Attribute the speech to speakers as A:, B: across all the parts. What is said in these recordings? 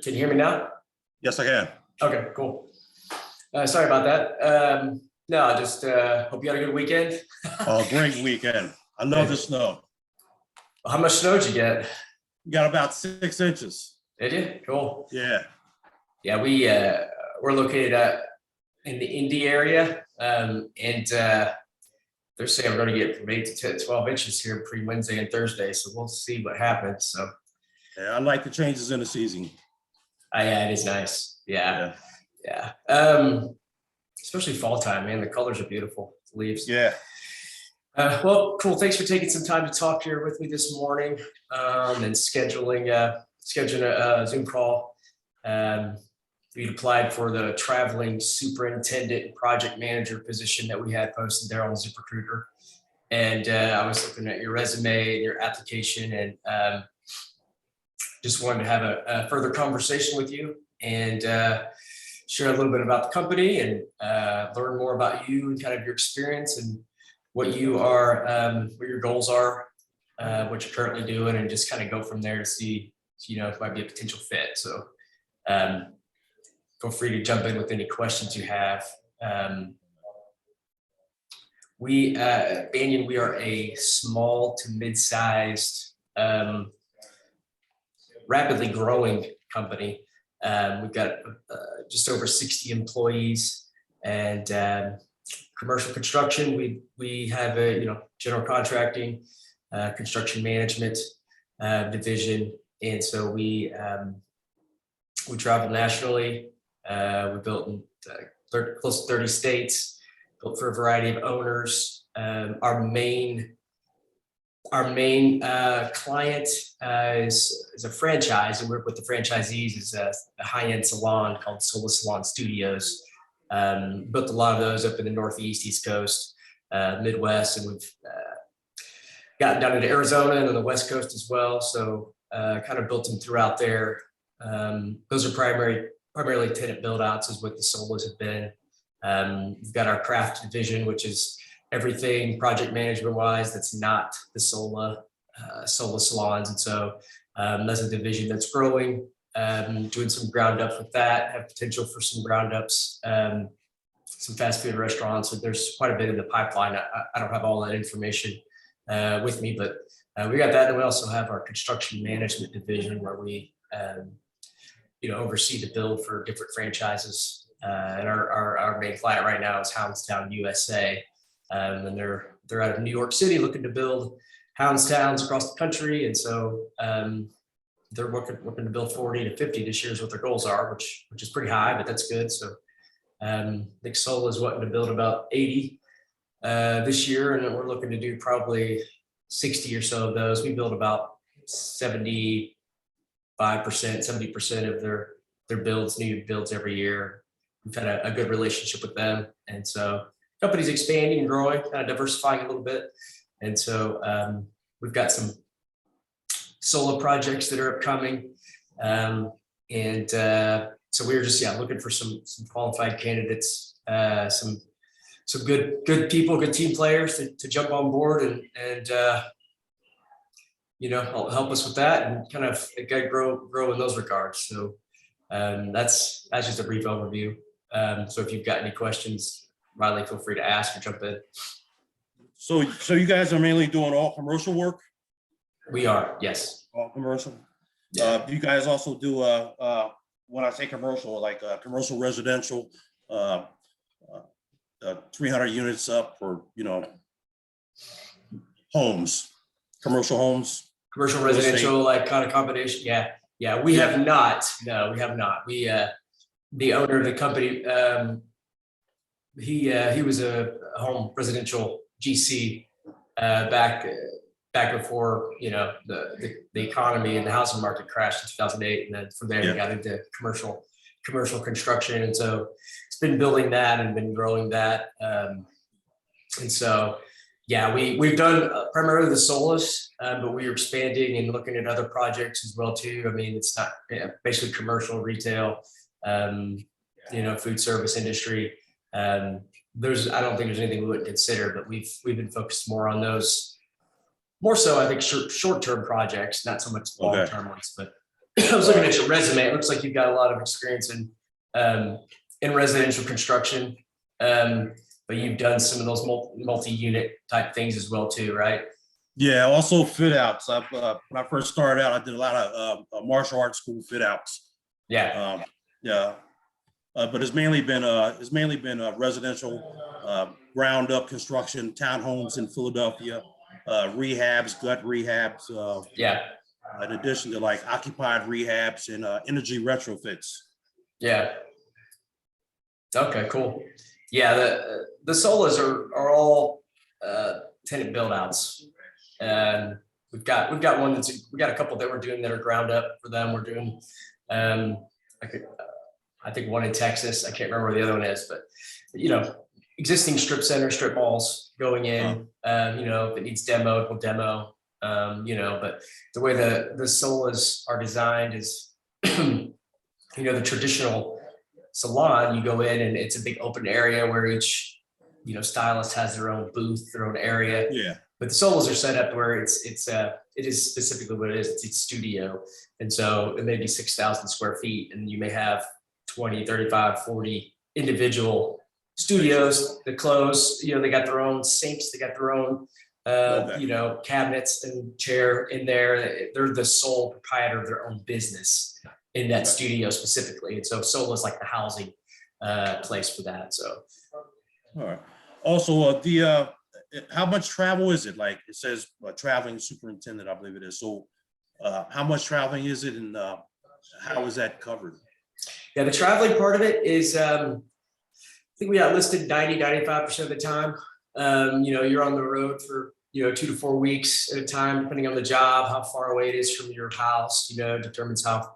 A: Can you hear me now?
B: Yes, I can.
A: Okay, cool. Sorry about that. No, I just hope you had a good weekend.
B: Oh, great weekend. I love the snow.
A: How much snow did you get?
B: Got about 6 inches.
A: Did you? Cool.
B: Yeah.
A: Yeah, we're located in the Indy area, and they're saying we're going to get from 8 to 12 inches here between Wednesday and Thursday. So we'll see what happens. So
B: Yeah, I like the changes in the season.
A: yeah, it is nice. Yeah. Especially fall time, man. The colors are beautiful. The leaves.
B: Yeah.
A: Well, cool. Thanks for taking some time to talk here with me this morning, and scheduling a Zoom call. We'd applied for the traveling superintendent and project manager position that we had posted there on ZipRecruiter. And I was looking at your resume and your application, and just wanted to have a further conversation with you and share a little bit about the company and learn more about you and kind of your experience and what you are, what your goals are, what you're currently doing, and just kind of go from there to see, if it might be a potential fit. So feel free to jump in with any questions you have. Banyan, we are a small to mid-sized, rapidly growing company. We've got just over 60 employees, and commercial construction. We have a general contracting, construction management division, and so we travel nationally. We built in close to 30 states. Built for a variety of owners. Our main client is a franchise, and we work with the franchisees. Is a high-end salon called Sola Salon Studios. Built a lot of those up in the Northeast, East Coast, Midwest, and we've gotten down into Arizona and on the West Coast as well. So kind of built them throughout there. Those are primarily tenant build-outs is what the Solas have been. We've got our craft division, which is everything project management wise that's not the Sola salons. And so that's a division that's growing, doing some ground ups with that, have potential for some ground ups, some fast food restaurants. So there's quite a bit in the pipeline. I don't have all that information with me, but we got that. And we also have our construction management division where we oversee the build for different franchises. And our main client right now is Houndstown USA, and they're out of New York City looking to build Houndstowns across the country, and so they're looking to build 40 to 50 this year is what their goals are, which is pretty high, but that's good. So I think Sola is wanting to build about 80 this year, and then we're looking to do probably 60 or so of those. We build about 75%, 70% of their builds, new builds every year. We've had a good relationship with them. And so company's expanding and growing, kind of diversifying a little bit. And so we've got some solo projects that are upcoming. So we were just, looking for some qualified candidates, some good people, good team players to jump on board and help us with that and kind of grow in those regards. So that's just a brief overview. So if you've got any questions, Riley, feel free to ask or jump in.
B: So you guys are mainly doing all commercial work?
A: We are, yes.
B: All commercial.
A: Yeah.
B: Do you guys also do when I say commercial, like commercial residential, 300 units up for homes, commercial homes?
A: Commercial residential, like kind of combination. Yeah. We have not. No, we have not. We the owner of the company, he was a home residential GC back before the economy and the housing market crashed in 2008, and then from there he got into commercial construction, and so it's been building that and been growing that, and so we've done primarily the Solas, but we are expanding and looking at other projects as well too. I mean, it's not basically commercial, retail, food service industry. I don't think there's anything we wouldn't consider, but we've been focused more on those, more so I think short-term projects, not so much long-term ones, but I was looking at your resume. It looks like you've got a lot of experience in residential construction. But you've done some of those multi-unit type things as well too, right?
B: Yeah, also fit outs. When I first started out, I did a lot of martial arts school fit outs.
A: Yeah.
B: Yeah, but it's mainly been residential, ground up construction, townhomes in Philadelphia, rehabs, gut rehabs,
A: Yeah.
B: in addition to like occupied rehabs and energy retrofits.
A: Yeah. Okay, cool. Yeah, the solas are all tenant build outs. And we've got one we got a couple that we're doing that are ground up for them. We're doing um I think one in Texas. I can't remember where the other one is, but existing strip center, strip malls going in. If it needs demoed, we'll demo. But the way the solas are designed is, the traditional salon, you go in and it's a big open area where each, stylist has their own booth, their own area.
B: Yeah.
A: But the solos are set up where it is specifically what it is. It's studio. And so it may be 6,000 square feet and you may have 20, 35, 40 individual studios that close, they got their own sinks, they got their own, cabinets and chair in there. They're the sole proprietor of their own business in that studio specifically. And so Solo is like the housing place for that. So.
B: All right. Also, how much travel is it? Like it says, traveling superintendent, I believe it is. So how much traveling is it and how is that covered?
A: Yeah, the traveling part of it is, I think we got listed 90-95% of the time. You're on the road for 2 to 4 weeks at a time, depending on the job, how far away it is from your house, determines how,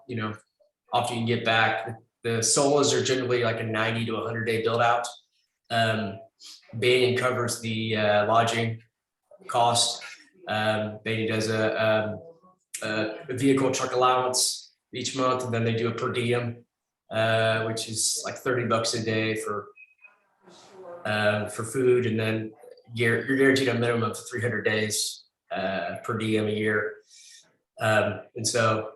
A: often you can get back. The solos are generally like a 90 to 100-day build out. Bain covers the lodging cost. Bain does a vehicle truck allowance each month, and then they do a per diem, which is like $30 a day for food, and then you're guaranteed a minimum of 300 days per diem a year. And so,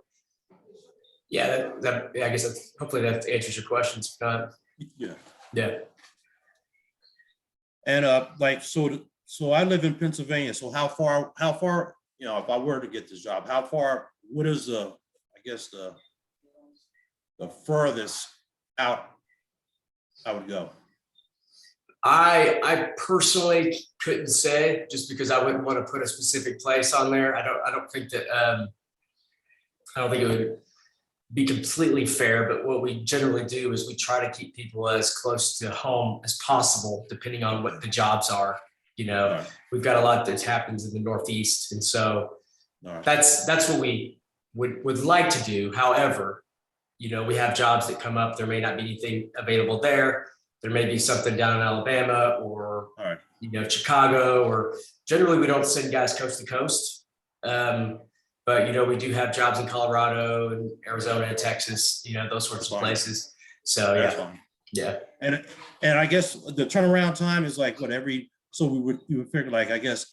A: yeah, I guess hopefully that answers your questions.
B: Yeah.
A: Yeah.
B: And so I live in Pennsylvania. So how far, if I were to get this job, what is the furthest out I would go?
A: I personally couldn't say, just because I wouldn't want to put a specific place on there. I don't think that I don't think it would be completely fair, but what we generally do is we try to keep people as close to home as possible, depending on what the jobs are.
B: Right.
A: We've got a lot that happens in the Northeast, and so that's what we would like to do. However, we have jobs that come up. There may not be anything available there. There may be something down in Alabama or Chicago, or generally we don't send guys coast to coast. But we do have jobs in Colorado and Arizona and Texas, those sorts of places. So yeah.
B: And I guess the turnaround time is like so you would figure like, I guess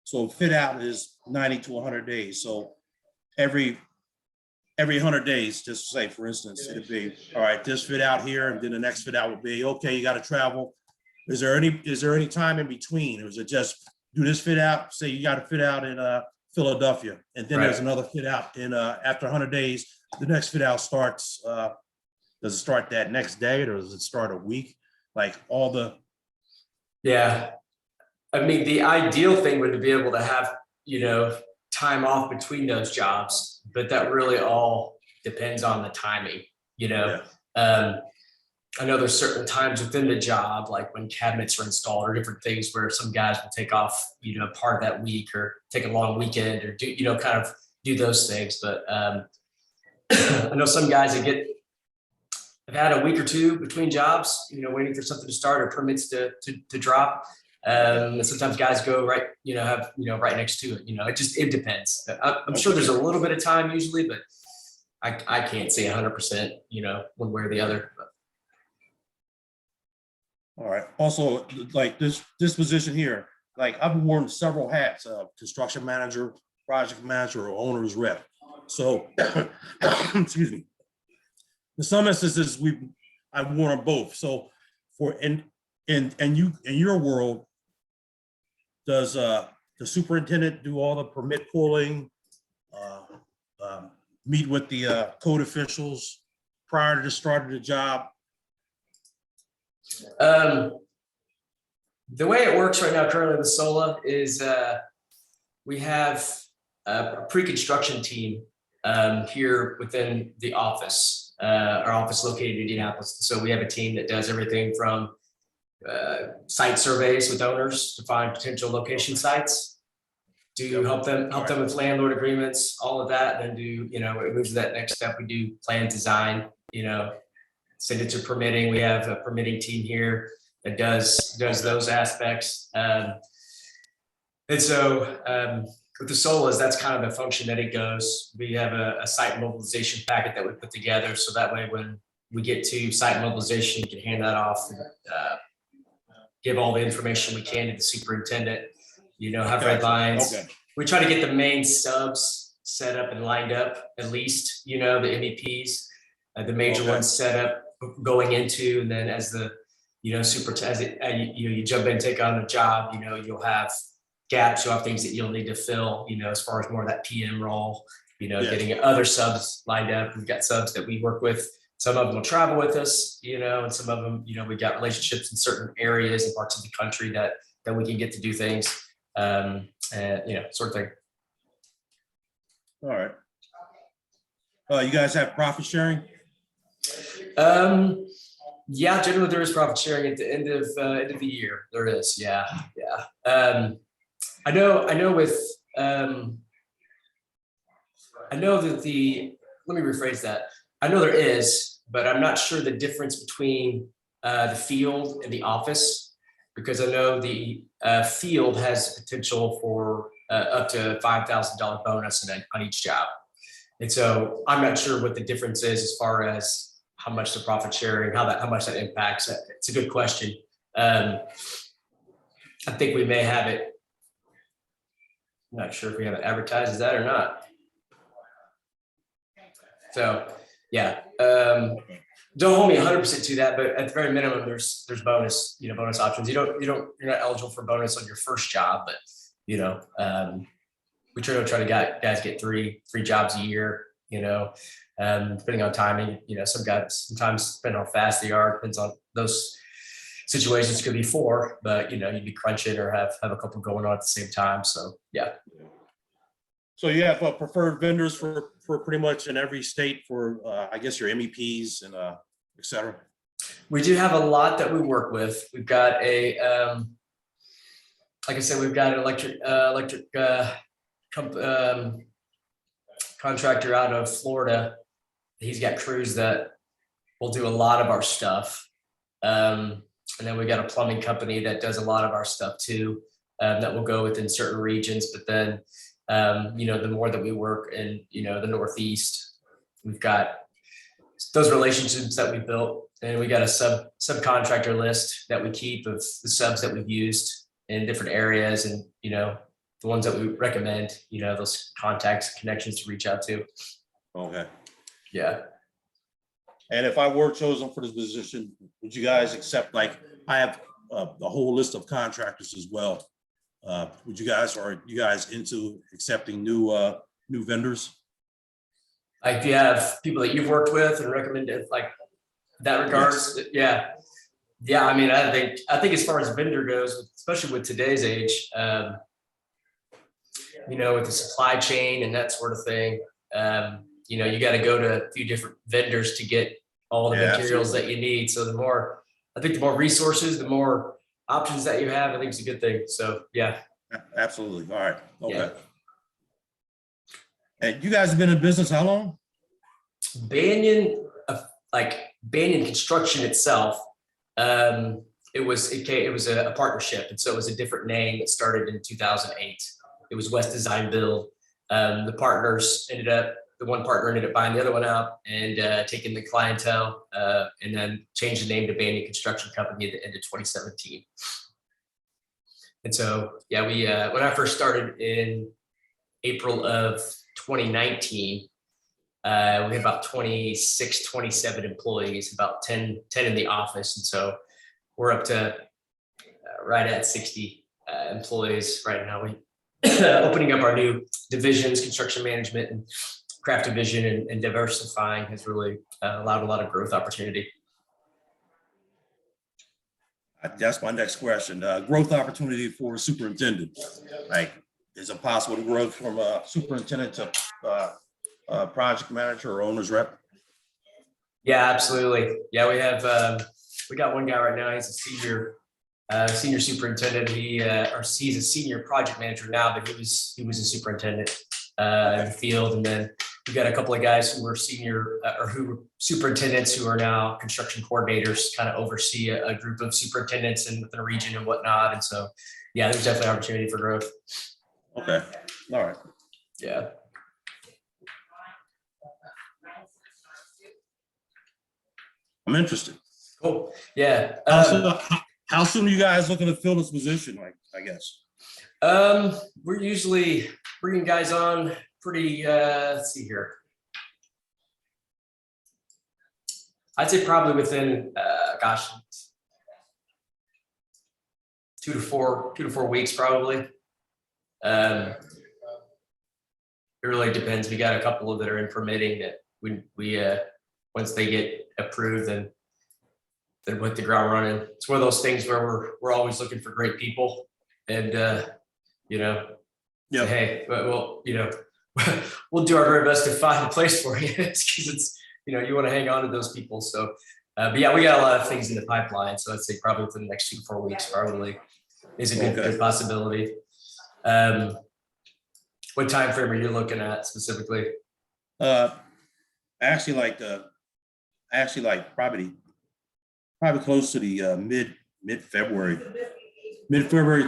B: so fit out is 90 to 100 days. So every 100 days, just say for instance, it'd be all right, this fit out here, and then the next fit out would be okay, you got to travel. Is there any time in between, or is it just do this fit out? Say you got to fit out in Philadelphia, and then there's another fit out in after 100 days, the next fit out starts. Does it start that next day, or does it start a week? Like
A: Yeah, I mean, the ideal thing would be able to have time off between those jobs, but that really all depends on the timing. I know there's certain times within the job, like when cabinets are installed or different things, where some guys will take off, part of that week, or take a long weekend, or do, kind of do those things. But I know some guys that have had a week or two between jobs, waiting for something to start or permits to drop. And sometimes guys go right, have, right next to it. It depends. I'm sure there's a little bit of time usually, but I can't say 100%, one way or the other. But.
B: All right. Also, like this position here, like I've worn several hats: construction manager, project manager, or owner's rep. So, excuse me. In some instances, I've worn them both. So for in your world, does the superintendent do all the permit pulling, uh, meet with the code officials prior to the start of the job?
A: The way it works right now currently with SOLA is we have a pre-construction team here within the office, our office located in Indianapolis. So we have a team that does everything from site surveys with owners to find potential location sites, to help them with landlord agreements, all of that. Then it moves to that next step. We do plan design, send it to permitting. We have a permitting team here that does those aspects. And so with the SOLAs, that's kind of the function that it goes. We have a site mobilization packet that we put together. So that way, when we get to site mobilization, you can hand that off and give all the information we can to the superintendent, have red lines.
B: Okay.
A: We try to get the main subs set up and lined up, at least, the MEPs, the major ones set up going into, and then as the, superintendent, you jump in, take on a job, you'll have gaps, you'll have things that you'll need to fill, as far as more of that PM role, getting other subs lined up. We've got subs that we work with. Some of them will travel with us, and some of them, we've got relationships in certain areas and parts of the country that we can get to do things, and sort of thing.
B: All right. You guys have profit sharing?
A: Yeah, generally there is profit sharing at the end of the year. There is, yeah. I know that let me rephrase that. I know there is, but I'm not sure the difference between the field and the office, because I know the field has potential for up to $5,000 bonus on each job. And so I'm not sure what the difference is as far as how much the profit sharing, how much that impacts. It's a good question. I think we may have it. I'm not sure if we have it advertised as that or not. So yeah, don't hold me 100% to that, but at the very minimum, there's bonus, bonus options. You're not eligible for bonus on your first job, but we try to guys get three jobs a year, depending on timing. Some guys, sometimes depending on how fast they are, depends on those situations, could be 4, but you'd be crunching or have a couple going on at the same time. So yeah.
B: So you have preferred vendors for pretty much in every state for I guess your MEPs and et cetera.
A: We do have a lot that we work with. We've got like I said, we've got an electric contractor out of Florida. He's got crews that will do a lot of our stuff. And then we got a plumbing company that does a lot of our stuff too, that will go within certain regions. But then, the more that we work in, the Northeast, we've got those relationships that we built, and we got a subcontractor list that we keep of the subs that we've used in different areas, and the ones that we recommend, those contacts, connections to reach out to.
B: Okay.
A: Yeah.
B: And if I were chosen for this position, would you guys accept, like, I have a whole list of contractors as well. Are you guys into accepting new vendors?
A: Like, if you have people that you've worked with and recommended, like that regards, yes. Yeah. I mean, I think as far as vendor goes, especially with today's age, with the supply chain and that sort of thing, you got to go to a few different vendors to get all the materials that you need. So the more resources, the more options that you have, I think it's a good thing. So yeah.
B: Absolutely. All right. Okay.
A: Yeah.
B: And you guys have been in business how long?
A: Banyan Construction itself, it was a partnership, and so it was a different name that started in 2008. It was West Design Build. The one partner ended up buying the other one out and taking the clientele, and then changed the name to Banyan Construction Company at the end of 2017. And so, yeah, we when I first started in April of 2019, We have about 26, 27 employees, about 10 in the office. And so we're up to right at 60 employees right now. We opening up our new divisions, construction management and craft division, and diversifying has really allowed a lot of growth opportunity.
B: That's my next question. Growth opportunity for a superintendent. Like, is it possible to grow from a superintendent to project manager or owner's rep?
A: Yeah, absolutely. Yeah, we got one guy right now. He's a senior superintendent. He's a senior project manager now, but he was a superintendent in the field. And then we got a couple of guys who were senior or who were superintendents who are now construction coordinators, kind of oversee a group of superintendents in the region and whatnot. And so, yeah, there's definitely opportunity for growth.
B: Okay, all right.
A: Yeah.
B: I'm interested.
A: Cool. Yeah.
B: How soon are you guys looking to fill this position? Like, I guess.
A: We're usually bringing guys on pretty, let's see here. I'd say probably within, 2 to 4 weeks, probably. It really depends. We got a couple of that are in permitting that we once they get approved, then hit the ground running. It's one of those things where we're always looking for great people, and yeah. Hey, but we'll do our very best to find a place for you, because it's you want to hang on to those people. So, but yeah, we got a lot of things in the pipeline. So I'd say probably within the next 2 to 4 weeks, probably is a good possibility. What time frame are you looking at specifically?
B: Actually, probably close to the mid-February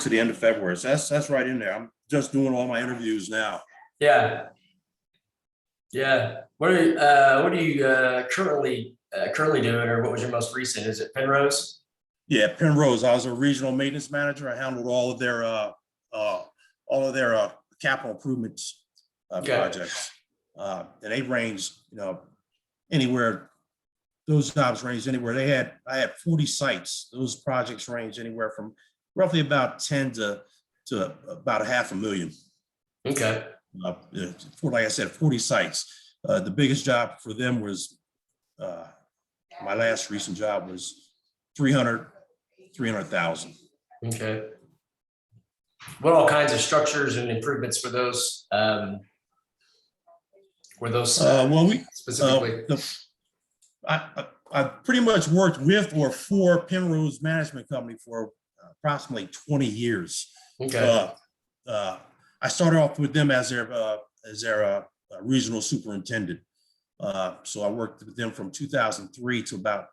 B: to the end of February. So that's right in there. I'm just doing all my interviews now.
A: Yeah. What are you currently doing, or what was your most recent? Is it Penrose?
B: Yeah, Penrose. I was a regional maintenance manager. I handled all of their capital improvements projects, and they range, anywhere. Those jobs range anywhere. I had 40 sites. Those projects range anywhere from roughly about 10 to about $500,000.
A: Okay.
B: Like I said, 40 sites. The biggest job for them was my last recent job was 300,000.
A: Okay. What all kinds of structures and improvements for those? Were those specifically? I pretty much worked with or for Penrose Management Company for approximately 20 years. Okay.
B: I started off with them as their regional superintendent. So I worked with them from 2003 to about,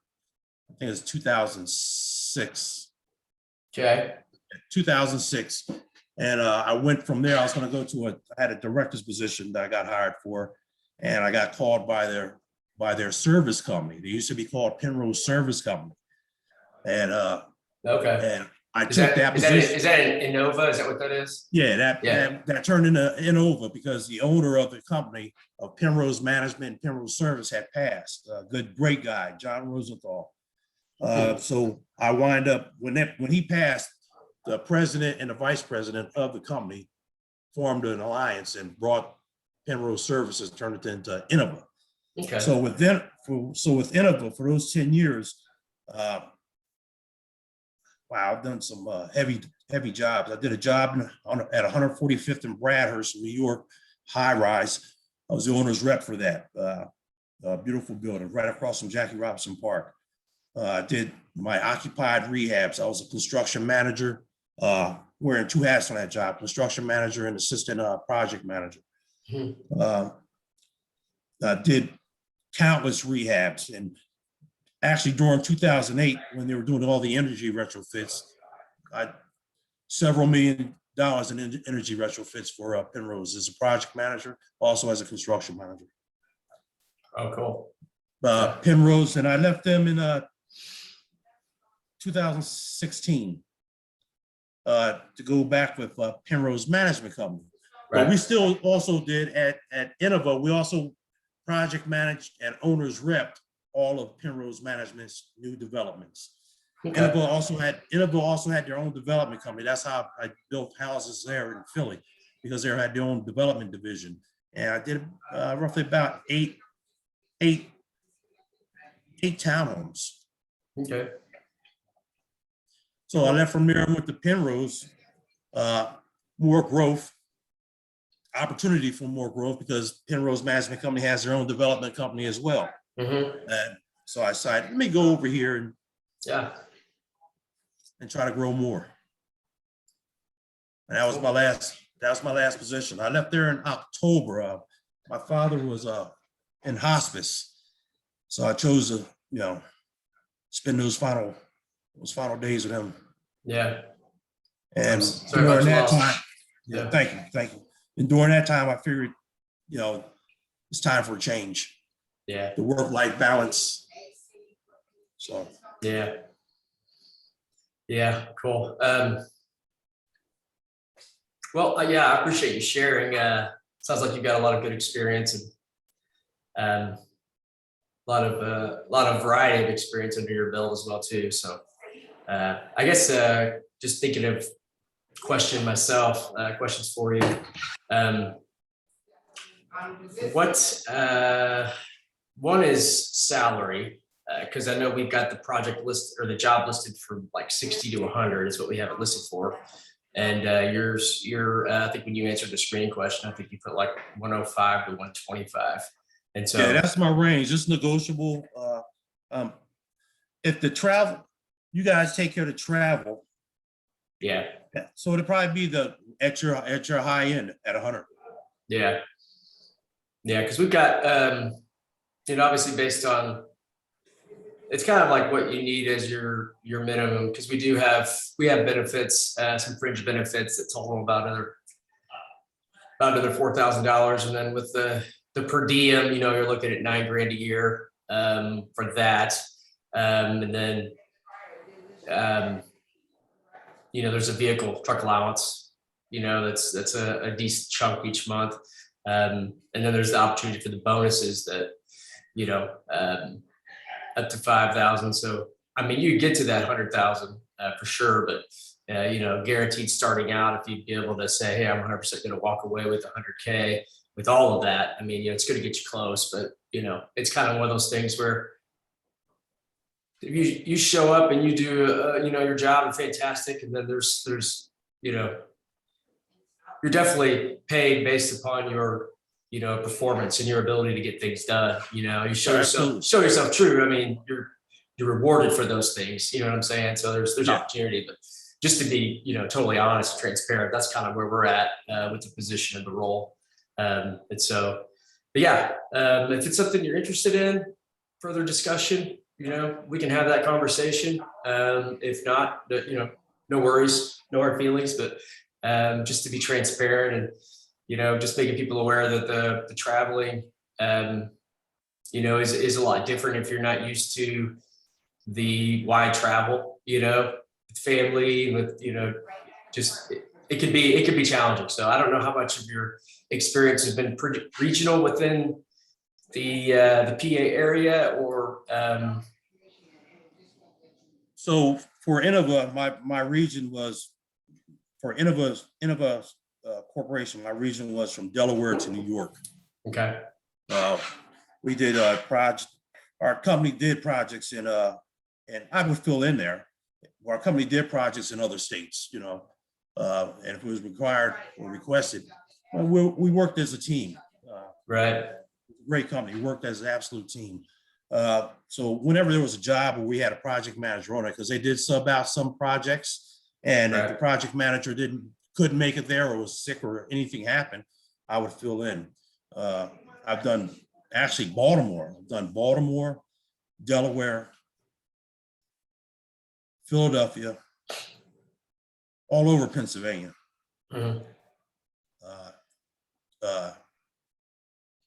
B: I think it was 2006.
A: Okay.
B: 2006. And I went from there. I was going to I had a director's position that I got hired for, and I got called by their service company. They used to be called Penrose Service Company. And
A: okay.
B: And I took that position.
A: Is that an Innova? Is that what that is?
B: Yeah, that turned into Innova because the owner of the company of Penrose Management and Penrose Service had passed. Great guy, John Rosenthal. So I wind up when he passed, the president and the vice president of the company formed an alliance and brought Penrose Services, turned it into Innova.
A: Okay.
B: So with Innova for those 10 years, wow, I've done some heavy jobs. I did a job at 145th and Bradhurst, New York, high rise. I was the owner's rep for that. Beautiful building right across from Jackie Robinson Park. I did my occupied rehabs. I was a construction manager, wearing 2 hats on that job: construction manager and assistant project manager. I did countless rehabs, and actually during 2008, when they were doing all the energy retrofits, several $1 million in energy retrofits for Penrose as a project manager, also as a construction manager.
A: Oh, cool.
B: Penrose, and I left them in 2016 to go back with Penrose Management Company. Right. But we still also did at Innova. We also project managed and owners repped all of Penrose Management's new developments.
A: Okay.
B: Innovative also had their own development company. That's how I built houses there in Philly, because they had their own development division. And I did roughly about eight townhomes.
A: Okay.
B: So I left from there and went to Penrose. More growth, opportunity for more growth, because Penrose Management Company has their own development company as well. And so I decided, let me go over here and try to grow more. And that was my last position. I left there in October. My father was in hospice, so I chose to, spend those final days with him.
A: Yeah.
B: And
A: Sorry
B: during
A: about
B: that time, thank you. And during that time, I figured, it's time for a change.
A: Yeah.
B: The work-life balance. So.
A: Yeah. Yeah. Cool. Well, yeah, I appreciate you sharing. Sounds like you've got a lot of good experience and a lot of variety of experience under your belt as well too. So I guess just thinking of questions for you. One is salary, because I know we've got the project list or the job listed for like 60 to 100 is what we have it listed for. And I think when you answered the screening question, I think you put like 105 to 125. And so
B: yeah, that's my range. It's negotiable. If the travel, you guys take care of the travel.
A: Yeah.
B: So it'd probably be at your high end at 100.
A: Yeah. Yeah, because we've got obviously based on, it's kind of like what you need as your minimum, because we have benefits, some fringe benefits that total about another $4,000, and then with the per diem, you're looking at $9,000 a year for that, and then there's a vehicle truck allowance, that's a decent chunk each month, and then there's the opportunity for the bonuses that up to 5,000. So, I mean, you get to that 100,000 for sure, but guaranteed starting out, if you'd be able to say, hey, I'm 100% going to walk away with 100K with all of that. I mean, it's going to get you close, but it's kind of one of those things where you show up and you do, your job and fantastic. And then there's, you're definitely paid based upon your performance and your ability to get things done. You show yourself true. I mean, you're rewarded for those things. You know what I'm saying? So there's opportunity, but just to be, totally honest and transparent, that's kind of where we're at with the position of the role. And so, but yeah, if it's something you're interested in, further discussion, we can have that conversation. If not, no worries, no hard feelings, but just to be transparent and, just making people aware that the traveling, is a lot different if you're not used to the wide travel, with family, with, just, it could be challenging. So I don't know how much of your experience has been pretty regional within the PA area or.
B: So for Innova, my region was, for Innova Corporation, my region was from Delaware to New York.
A: Okay.
B: We did a project. Our company did projects in and I would fill in there. Our company did projects in other states, and if it was required or requested, we worked as a team.
A: Right.
B: Great company, worked as an absolute team. So whenever there was a job where we had a project manager on it, because they did sub out some projects, and if the project manager couldn't make it there or was sick or anything happened, I would fill in. I've done actually Baltimore. I've done Baltimore, Delaware, Philadelphia, all over Pennsylvania,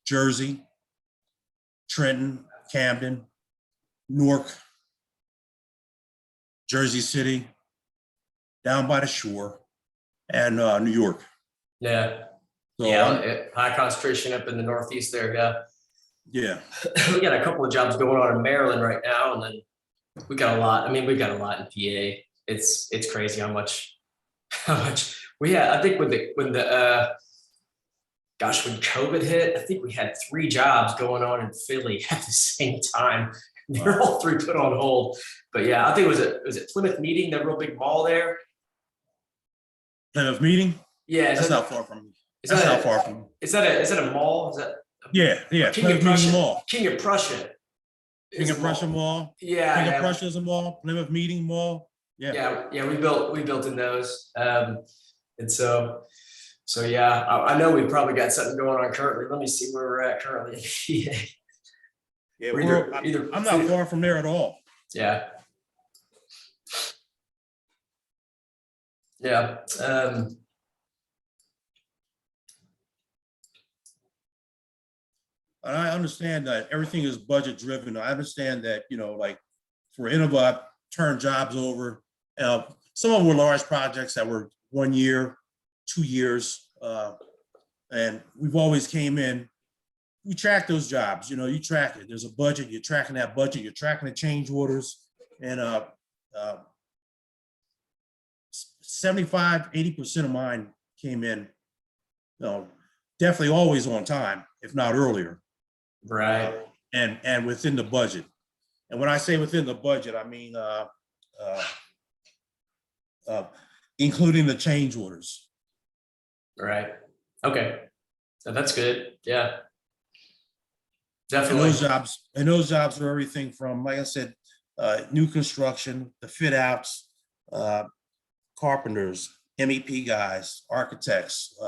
B: Jersey, Trenton, Camden, Newark, Jersey City, down by the shore, and New York.
A: Yeah.
B: So
A: yeah, high concentration up in the Northeast there. Yeah.
B: Yeah.
A: We got a couple of jobs going on in Maryland right now, and then we got a lot. I mean, we've got a lot in PA. It's crazy how much we had. I think gosh, when COVID hit, I think we had 3 jobs going on in Philly at the same time. They're all 3 put on hold. But yeah, I think was it Plymouth Meeting, that real big mall there?
B: Plymouth Meeting?
A: Yeah,
B: That's not far from me.
A: is
B: That's
A: that
B: not
A: a,
B: far from me.
A: is that a mall? Is that
B: Yeah.
A: King of
B: Plymouth Meeting
A: Prussia?
B: Mall.
A: King of Prussia.
B: King of Prussia Mall.
A: Yeah,
B: King of
A: yeah.
B: Prussia is a mall. Plymouth Meeting Mall. Yeah.
A: Yeah. We built in those. And so yeah, I know we've probably got something going on currently. Let me see where we're at currently.
B: Yeah,
A: either
B: I'm not far from there at all.
A: Yeah. Yeah.
B: And I understand that everything is budget driven. I understand that, like for Innova, turn jobs over. Some of them were large projects that were 1 year, 2 years. And we've always came in, we track those jobs, you track it. There's a budget, you're tracking that budget, you're tracking the change orders. And 75, 80% of mine came in, definitely always on time, if not earlier.
A: Right.
B: And within the budget. And when I say within the budget, I mean including the change orders.
A: Right. Okay. So that's good. Yeah.
B: And
A: Definitely.
B: those jobs are everything from, like I said, new construction, the fit outs, carpenters, MEP guys, architects,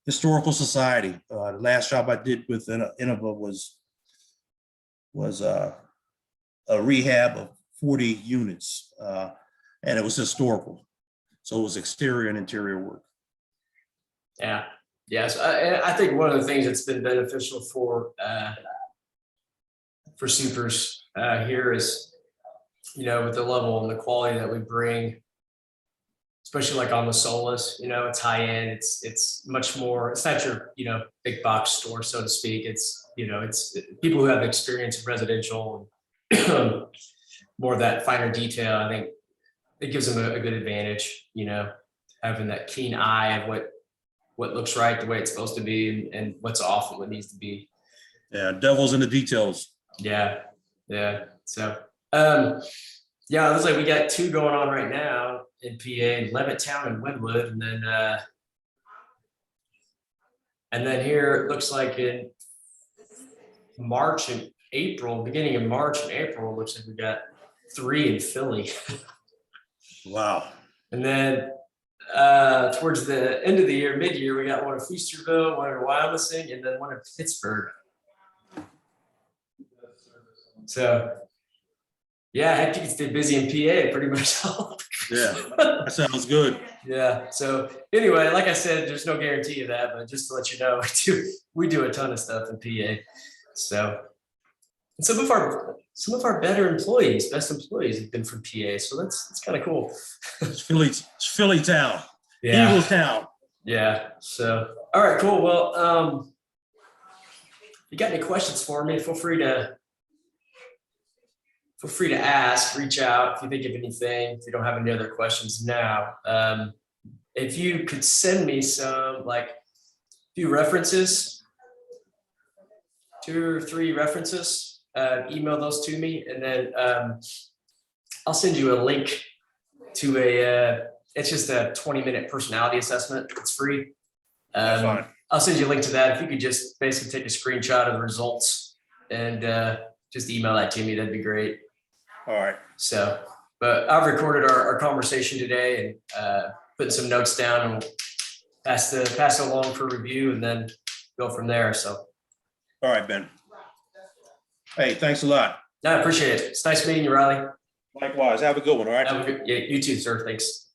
B: historical society. The last job I did with Innova was a rehab of 40 units, and it was historical. So it was exterior and interior work.
A: Yeah. Yes. I think one of the things that's been beneficial for supers here is, with the level and the quality that we bring, especially like on the Solus, it's high end. It's much more, it's not your, big box store, so to speak. It's people who have experience in residential and more of that finer detail. I think it gives them a good advantage, having that keen eye of what looks right the way it's supposed to be and what's off and what needs to be.
B: Yeah, devil's in the details.
A: Yeah. So yeah, it looks like we got 2 going on right now in PA, Levittown and Wynwood, and then here it looks like in March and April, beginning of March and April, it looks like we got 3 in Philly.
B: Wow.
A: And then towards the end of the year, mid-year, we got one in Feasterville, one in Wyomissing, and then one in Pittsburgh. So yeah, I think you can stay busy in PA pretty much all.
B: Yeah, that sounds good.
A: Yeah. So anyway, like I said, there's no guarantee of that, but just to let you know, we do a ton of stuff in PA. So, and some of our best employees have been from PA. So that's kind of cool.
B: It's Philly town.
A: Yeah.
B: Eagles town.
A: Yeah. So, all right, cool. Well, if you got any questions for me, feel free to ask, reach out if you think of anything, if you don't have any other questions now. If you could send me some, like, few references, 2 or 3 references, email those to me, and then I'll send you a link to it's just a 20-minute personality assessment. It's free.
B: Fine.
A: I'll send you a link to that. If you could just basically take a screenshot of the results and just email that to me, that'd be great.
B: All right.
A: So, but I've recorded our conversation today and putting some notes down, and pass it along for review and then go from there. So.
B: All right, Ben. Hey, thanks a lot.
A: I appreciate it. It's nice meeting you, Riley.
B: Likewise. Have a good one. All right.
A: Yeah, you too, sir. Thanks.